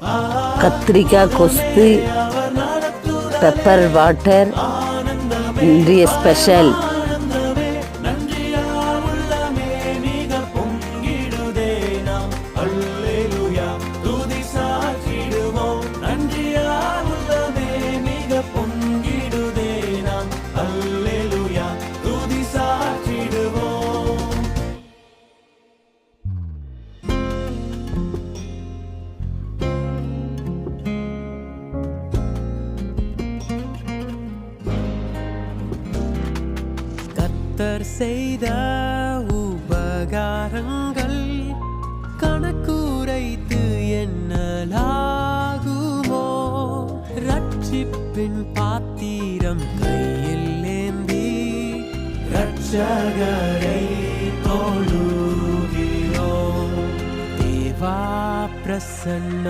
கத்திரிக்காய் கொஸ்து pepper water இன்றைய special. கர்த்தர் செய்த உபகாரங்கள் கணக்குரைத்து எண்ணலாகுமோ? ரட்சிப்பின் பாத்திரம் கையில் ஏந்தி ரட்சகரை தொழுகிறோம். தேவா பிரசன்ன